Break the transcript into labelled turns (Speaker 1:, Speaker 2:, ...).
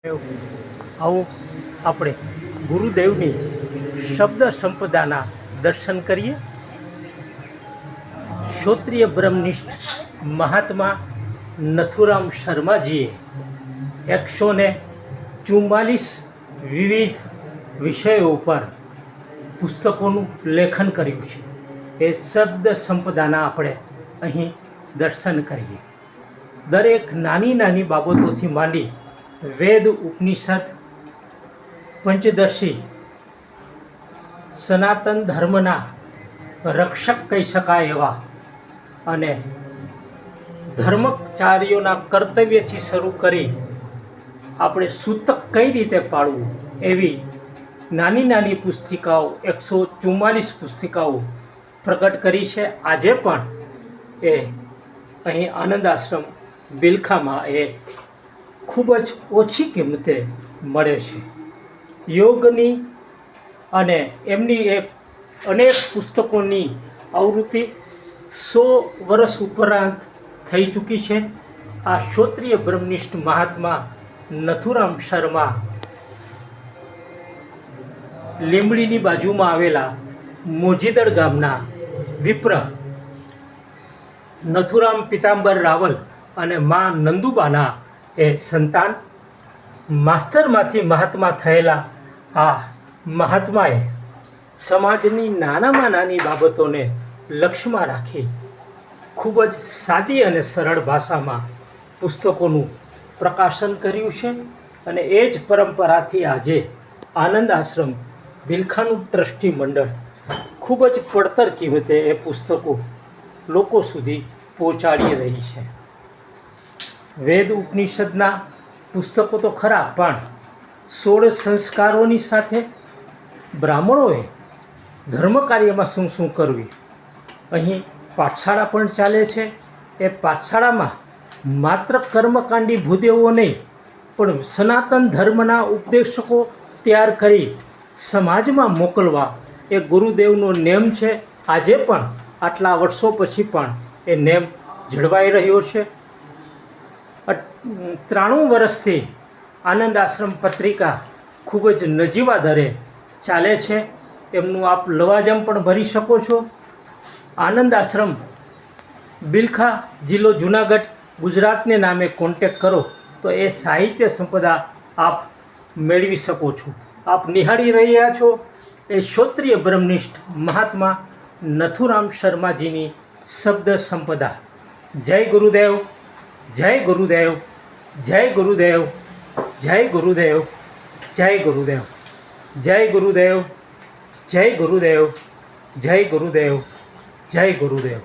Speaker 1: આવો આપણે ગુરુદેવની શબ્દ સંપદાના દર્શન કરીએ. શ્રોત્રિય બ્રહ્મનિષ્ઠ મહાત્મા નથુરામ શર્માજીએ 144 વિવિધ વિષયો ઉપર પુસ્તકોનું લેખન કર્યું છે. એ શબ્દ સંપદાના આપણે અહીં દર્શન કરીએ. દરેક નાની નાની બાબતોથી માંડી વેદ, ઉપનિષદ, પંચદશી, સનાતન ધર્મના રક્ષક કહી શકાય એવા અને ધર્મચાર્યોના કર્તવ્યથી શરૂ કરી આપણે સૂતક કઈ રીતે પાળવું એવી નાની નાની પુસ્તિકાઓ 144 પુસ્તિકાઓ પ્રગટ કરી છે. આજે પણ એ અહીં આનંદ આશ્રમ બિલખામાં એ ખૂબ જ ઓછી કિંમતે મળે છે. યોગની અને એમની અનેક પુસ્તકોની આવૃત્તિ 100 વર્ષ ઉપરાંત થઈ ચૂકી છે. આ શ્રોત્રિય બ્રહ્મનિષ્ઠ મહાત્મા નથુરામ શર્મા લીંબડીની બાજુમાં આવેલા મોજીદડ ગામના વિપ્ર નથુરામ પિતાંબર રાવલ અને મા નંદુબાના એ સંતાન. માસ્તરમાંથી મહાત્મા થયેલા આ મહાત્માએ સમાજની નાનામાં નાની બાબતોને લક્ષ્યમાં રાખી ખૂબ જ સાદી અને સરળ ભાષામાં પુસ્તકોનું પ્રકાશન કર્યું છે. અને એ જ પરંપરાથી આજે આનંદ આશ્રમ બિલખાનું ટ્રસ્ટી મંડળ ખૂબ જ પડતર કિંમતે એ પુસ્તકો લોકો સુધી પહોંચાડી રહી છે. વેદ ઉપનિષદના પુસ્તકો તો ખરા, પણ 16 સંસ્કારોની સાથે બ્રાહ્મણોએ ધર્મ કાર્યમાં શું શું કરવું, અહીં પાઠશાળા પણ ચાલે છે. એ પાઠશાળામાં માત્ર કર્મકાંડી ભૂદેવો નહીં, પણ સનાતન ધર્મના ઉપદેશકો તૈયાર કરી સમાજમાં મોકલવા એ ગુરુદેવનો નેમ છે. આજે પણ આટલા વર્ષો પછી પણ એ નેમ જળવાઈ રહ્યો છે. 93 વર્ષથી આનંદ આશ્રમ પત્રિકા ખૂબ જ નજીવા દરે ચાલે છે. એમનું આપ લવાજમ પણ ભરી શકો છો. આનંદ આશ્રમ બિલખા, જિલ્લો જુનાગઢ, ગુજરાતને નામે કોન્ટેક કરો તો એ સાહિત્ય સંપદા આપ મેળવી શકો છો. આપ નિહાળી રહ્યા છો એ શ્રોત્રિય બ્રહ્મનિષ્ઠ મહાત્મા નથુરામ શર્માજીની શબ્દ સંપદા. જય ગુરુદેવ, જય ગુરુદેવ, જય ગુરુદેવ, જય ગુરુદેવ, જય ગુરુદેવ, જય ગુરુદેવ, જય ગુરુદેવ, જય ગુરુદેવ, જય ગુરુદેવ.